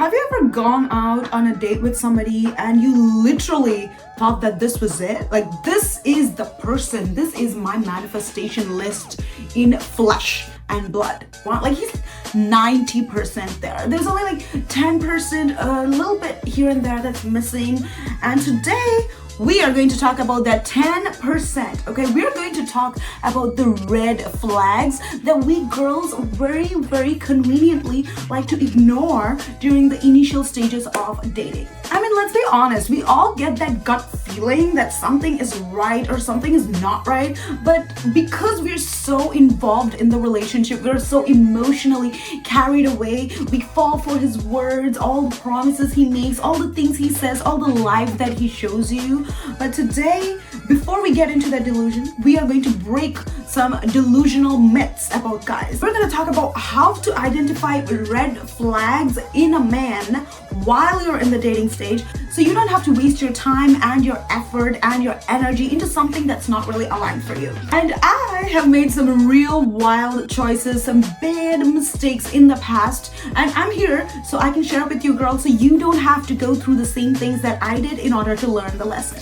Have you ever gone out on a date with somebody and you literally thought that this was it? Like, this is the person, this is my manifestation list in flesh and blood. Like, he's 90% there. There's only like 10%, a little bit here and there that's missing. And today, we are going to talk about that 10%, okay? We're going to talk about the red flags that we girls very conveniently like to ignore during the initial stages of dating. I mean, let's be honest, we all get that gut feeling that something is right or something is not right, but because we're so involved in the relationship, we're so emotionally carried away, we fall for his words, all the promises he makes, all the things he says, all the life that he shows you. But today, before we get into that delusion, we are going to break some delusional myths about guys. We're going to talk about how to identify red flags in a man while you're in the dating stage, so you don't have to waste your time and your effort and your energy into something that's not really aligned for you. And I have made some real wild choices, some bad mistakes in the past, and I'm here so I can share with you girls so you don't have to go through the same things that I did in order to learn the lesson.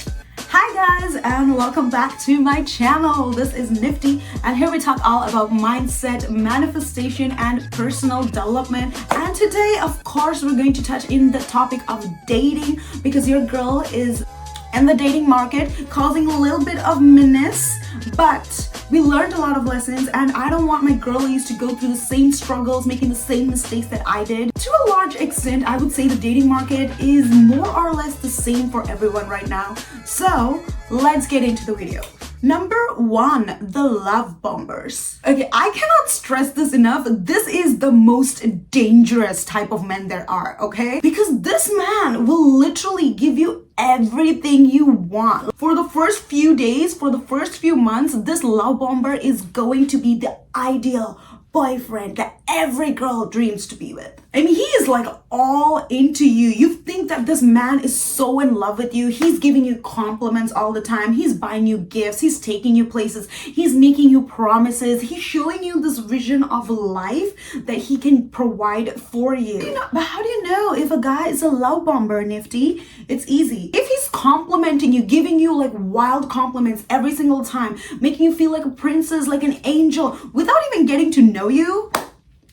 Hi guys, and welcome back to my channel. This is Nifty, and here we talk all about mindset, manifestation, and personal development. And today, of course, we're going to touch in the topic of dating, because your girl is in the dating market causing a little bit of menace, but we learned a lot of lessons, and I don't want my girlies to go through the same struggles, making the same mistakes that I did. To a large extent, I would say the dating market is more or less the same for everyone right now. So let's get into the video. Number 1, the love bombers. Okay, I cannot stress this enough. This is the most dangerous type of men there are, okay? Because this man will literally give you everything you want. For the first few days, for the first few months, this love bomber is going to be the ideal boyfriend that every girl dreams to be with. I mean, he is like all into you. You think that this man is so in love with you. He's giving you compliments all the time. He's buying you gifts. He's taking you places. He's making you promises. He's showing you this vision of life that he can provide for you. But how do you know if a guy is a love bomber, Nifty? It's easy. If he's complimenting you, giving you like wild compliments every single time, making you feel like a princess, like an angel, without even getting to know you,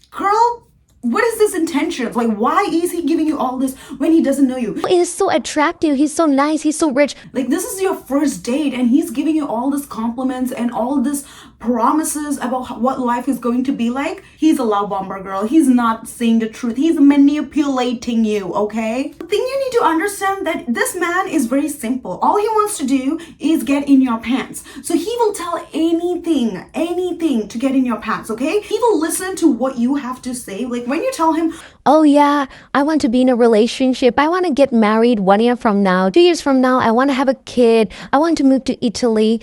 girl, what is this intention? Like, why is he giving you all this when he doesn't know you? He's so attractive. He's so nice. He's so rich. Like, this is your first date and he's giving you all this compliments and all this promises about what life is going to be like. He's a love bomber, girl. He's not saying the truth. He's manipulating you, okay? The thing you need to understand that this man is very simple. All he wants to do is get in your pants. So he will tell anything to get in your pants, okay? He will listen to what you have to say. Like, when you tell him, Oh yeah, I want to be in a relationship. I want to get married 1 year from now. 2 years from now, I want to have a kid. I want to move to Italy.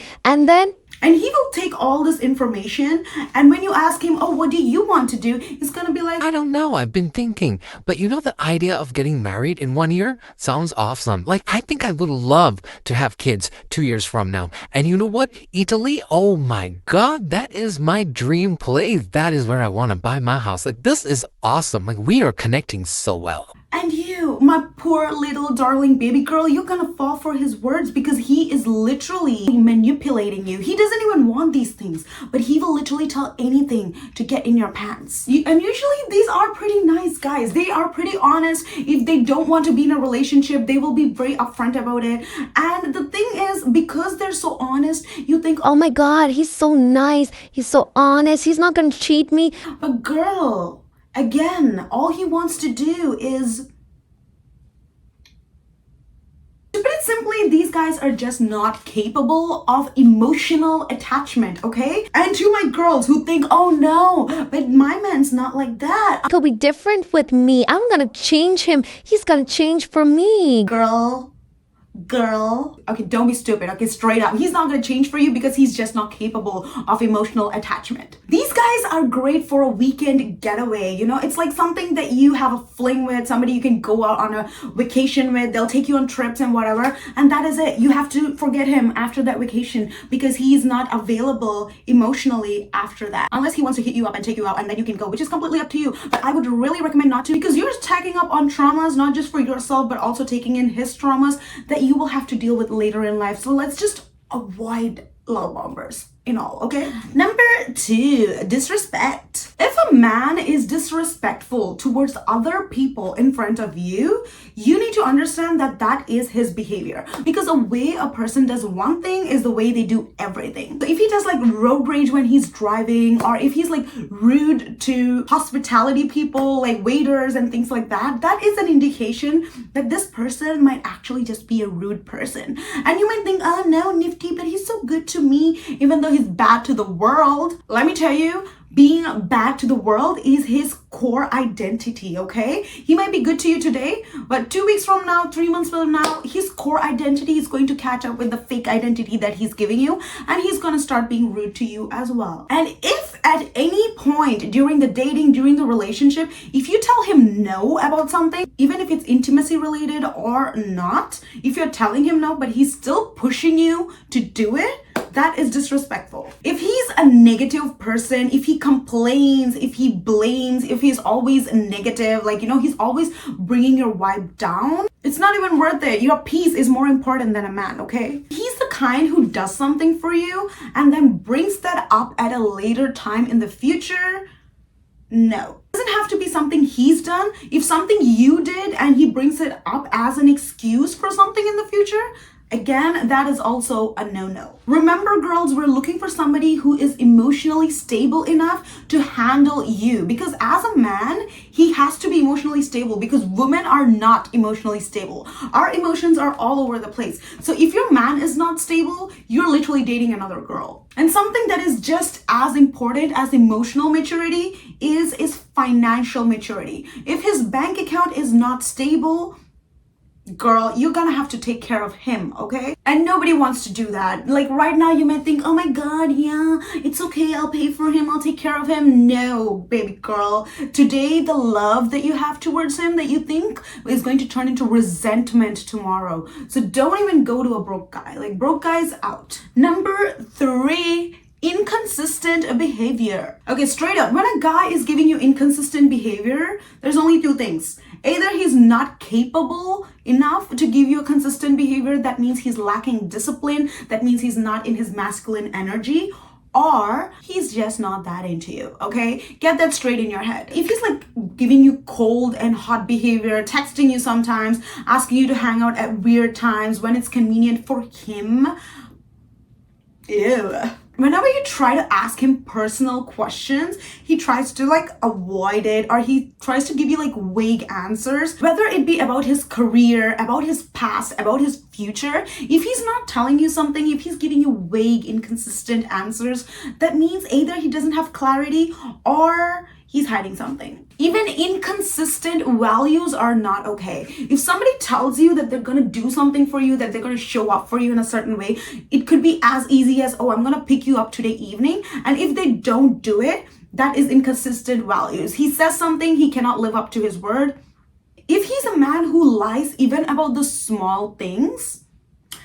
And he will take all this information, and when you ask him, oh, what do you want to do? He's gonna be like, I don't know, I've been thinking. But you know, the idea of getting married in 1 year sounds awesome. Like, I think I would love to have kids 2 years from now. And you know what? Italy? Oh my God, that is my dream place. That is where I want to buy my house. Like, this is awesome. Like, we are connecting so well. and you, my poor little darling baby girl, you're gonna fall for his words because he is literally manipulating you. He doesn't even want these things, but he will literally tell anything to get in your pants. And usually these are pretty nice guys. They are pretty honest. If they don't want to be in a relationship, they will be very upfront about it. And the thing is, because they're so honest, you think, oh my God, he's so nice. He's so honest. He's not going to cheat me. But girl, again, all he wants to do is... To put it simply, these guys are just not capable of emotional attachment, okay? And to my girls who think, oh no, but my man's not like that. He'll be different with me. I'm going to change him. He's going to change for me. Girl, girl. Okay, don't be stupid. Okay, straight up. He's not gonna change for you because he's just not capable of emotional attachment. These guys are great for a weekend getaway. You know, it's like something that you have a fling with, somebody you can go out on a vacation with. They'll take you on trips and whatever, and that is it. You have to forget him after that vacation because he's not available emotionally after that. Unless he wants to hit you up and take you out and then you can go, which is completely up to you. But I would really recommend not to, because you're stacking up on traumas, not just for yourself, but also taking in his traumas that you will have to deal with later in life. So let's just avoid love bombers in all, okay? Number 2, disrespect. If a man is disrespectful towards other people in front of you, you need to understand that that is his behavior, because the way a person does one thing is the way they do everything. So if he does like road rage when he's driving, or if he's like rude to hospitality people like waiters and things like that, that is an indication that this person might actually just be a rude person. And you might think, oh no, Nifty, but he's so good to me, even though he's bad to the world. Let me tell you, being bad to the world is his core identity, okay? He might be good to you today, but 2 weeks from now, 3 months from now, his core identity is going to catch up with the fake identity that he's giving you, and he's gonna start being rude to you as well. And if at any point during the dating, during the relationship, if you tell him no about something, even if it's intimacy related or not, if you're telling him no, but he's still pushing you to do it, that is disrespectful. If he's a negative person, if he complains, if he blames, if he's always negative, like, you know, he's always bringing your vibe down, it's not even worth it. Your peace is more important than a man, okay? He's the kind who does something for you and then brings that up at a later time in the future. No. It doesn't have to be something he's done. If something you did and he brings it up as an excuse for something in the future, again, that is also a no-no. Remember, girls, we're looking for somebody who is emotionally stable enough to handle you. Because as a man, he has to be emotionally stable, because women are not emotionally stable. Our emotions are all over the place. So if your man is not stable, you're literally dating another girl. And something that is just as important as emotional maturity is financial maturity. If his bank account is not stable, girl, you're gonna have to take care of him, okay? And nobody wants to do that. Like right now you might think, oh my god, yeah, it's okay, I'll pay for him, I'll take care of him. No, baby girl. Today, the love that you have towards him that you think is going to turn into resentment tomorrow. So don't even go to a broke guy. Like, broke guys out. Number 3, inconsistent behavior. Okay, straight up, when a guy is giving you inconsistent behavior, there's only 2 things. Either he's not capable enough to give you a consistent behavior, that means he's lacking discipline, that means he's not in his masculine energy, or he's just not that into you, okay? Get that straight in your head. If he's like giving you cold and hot behavior, texting you sometimes, asking you to hang out at weird times when it's convenient for him, ew. Whenever you try to ask him personal questions, he tries to like avoid it, or he tries to give you like vague answers, whether it be about his career, about his past, about his future. If he's not telling you something, if he's giving you vague, inconsistent answers, that means either he doesn't have clarity or he's hiding something. Even inconsistent values are not okay. If somebody tells you that they're gonna do something for you, that they're gonna show up for you in a certain way, it could be as easy as, oh, I'm gonna pick you up today evening. And if they don't do it, that is inconsistent values. He says something, he cannot live up to his word. If he's a man who lies even about the small things,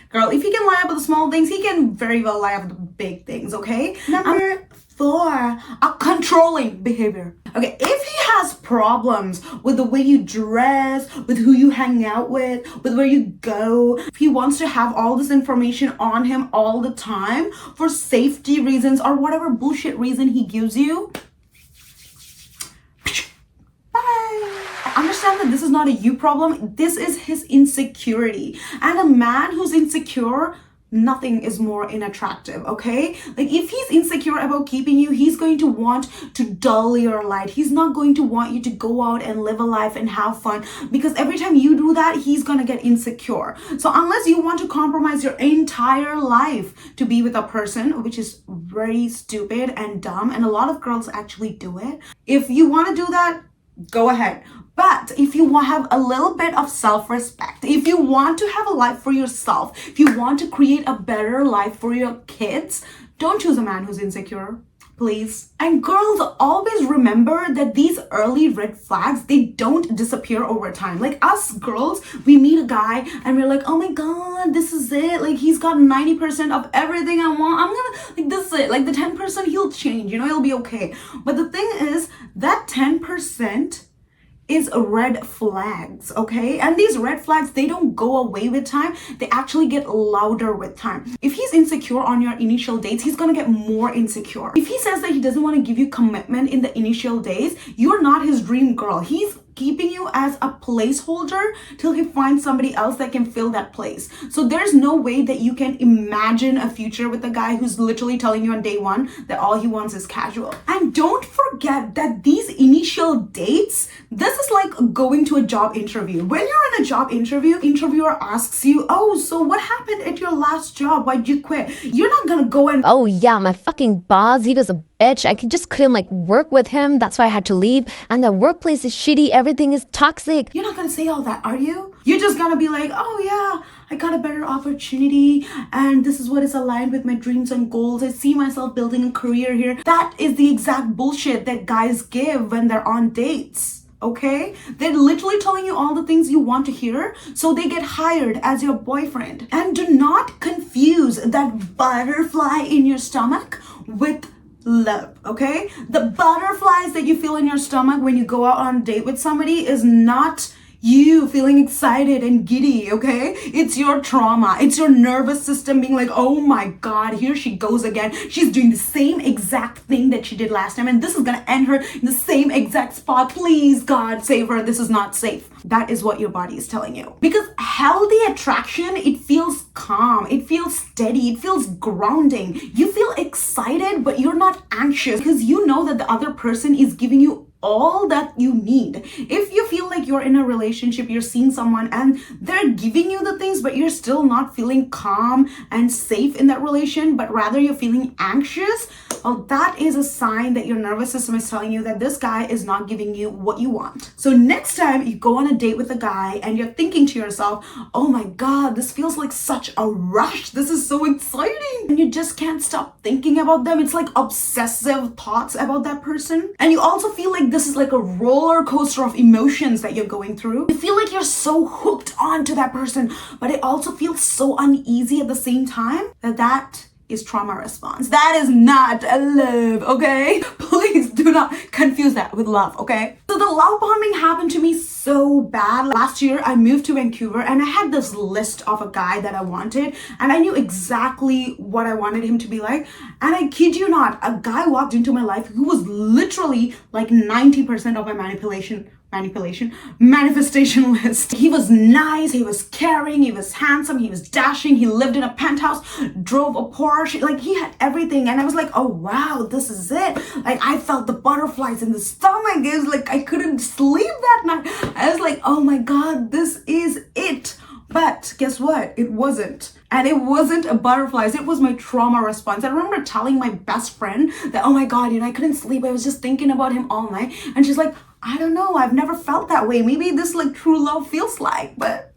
girl, if he can lie about the small things, he can very well lie about the big things, okay? Number 4, a controlling behavior. Okay, if he has problems with the way you dress, with who you hang out with where you go, if he wants to have all this information on him all the time for safety reasons or whatever bullshit reason he gives you, bye. Understand that this is not a you problem. This is his insecurity. And a man who's insecure, nothing is more unattractive, okay? Like, if he's insecure about keeping you, he's going to want to dull your light. He's not going to want you to go out and live a life and have fun, because every time you do that, he's gonna get insecure. So unless you want to compromise your entire life to be with a person, which is very stupid and dumb, and a lot of girls actually do it, if you want to do that, go ahead. But if you want to have a little bit of self-respect, if you want to have a life for yourself, if you want to create a better life for your kids, don't choose a man who's insecure. Please. And girls, always remember that these early red flags, they don't disappear over time. Like us girls, we meet a guy and we're like, oh my god, this is it. Like he's got 90% of everything I want. I'm gonna, like this is it. Like the 10% he'll change, you know, he'll be okay. But the thing is, that 10% is red flags, okay? And these red flags, they don't go away with time. They actually get louder with time. If he's insecure on your initial dates, he's gonna get more insecure. If he says that he doesn't want to give you commitment in the initial days, you're not his dream girl. He's keeping you as a placeholder till he finds somebody else that can fill that place. So there's no way that you can imagine a future with a guy who's literally telling you on day one that all he wants is casual. And don't forget that these initial dates, this is like going to a job interview. When you're in a job interview, interviewer asks you, oh, so what happened at your last job? Why'd you quit? You're not gonna go and, oh yeah, my fucking boss, he was a bitch. I just couldn't like work with him. That's why I had to leave. And the workplace is shitty. Everything is toxic. You're not gonna say all that, are you? You're just gonna be like, oh yeah, I got a better opportunity and this is what is aligned with my dreams and goals. I see myself building a career here. That is the exact bullshit that guys give when they're on dates. Okay? They're literally telling you all the things you want to hear so they get hired as your boyfriend. And do not confuse that butterfly in your stomach with love, okay? The butterflies that you feel in your stomach when you go out on a date with somebody is not you feeling excited and giddy, okay? It's your trauma. It's your nervous system being like, oh my god, here she goes again. She's doing the same exact thing that she did last time and this is gonna end her in the same exact spot. Please, God, save her. This is not safe. That is what your body is telling you. Because healthy attraction, it feels calm, it feels steady, it feels grounding. You feel excited, but you're not anxious because you know that the other person is giving you all that you need. If you feel like you're in a relationship, you're seeing someone and they're giving you the things, but you're still not feeling calm and safe in that relation, but rather you're feeling anxious, well, that is a sign that your nervous system is telling you that this guy is not giving you what you want. So next time you go on a date with a guy and you're thinking to yourself, oh my god, this feels like such a rush. This is so exciting. And you just can't stop thinking about them. It's like obsessive thoughts about that person. And you also feel like this is like a roller coaster of emotions that you're going through. You feel like you're so hooked on to that person, but it also feels so uneasy at the same time that is trauma response. That is not a love, okay? Please do not confuse that with love, okay? So the love bombing happened to me so bad. Last year, I moved to Vancouver and I had this list of a guy that I wanted and I knew exactly what I wanted him to be like. And I kid you not, a guy walked into my life who was literally like 90% of my manifestation list. He was nice, he was caring, he was handsome, he was dashing, he lived in a penthouse, drove a Porsche, like he had everything. And I was like, oh wow, this is it. Like I felt the butterflies in the stomach. It was like I couldn't sleep that night. I was like, oh my god, this is it. But guess what? It wasn't. And it wasn't a butterflies. It was my trauma response. I remember telling my best friend that, oh my god, I couldn't sleep. I was just thinking about him all night. And she's like, I don't know. I've never felt that way. Maybe this like true love feels like, but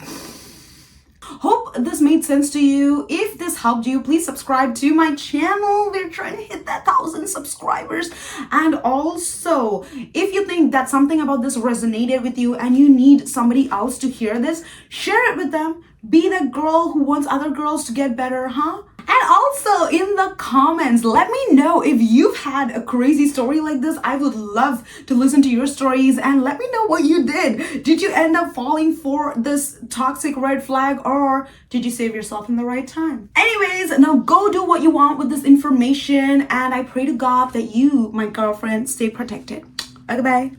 hope this made sense to you. If this helped you, please subscribe to my channel. We're trying to hit that 1,000 subscribers. And also, if you think that something about this resonated with you and you need somebody else to hear this, share it with them. Be the girl who wants other girls to get better, huh? And also in the comments, let me know if you've had a crazy story like this. I would love to listen to your stories and let me know what you did. Did you end up falling for this toxic red flag or did you save yourself in the right time? Anyways, now go do what you want with this information and I pray to God that you, my girlfriend, stay protected. Okay, bye.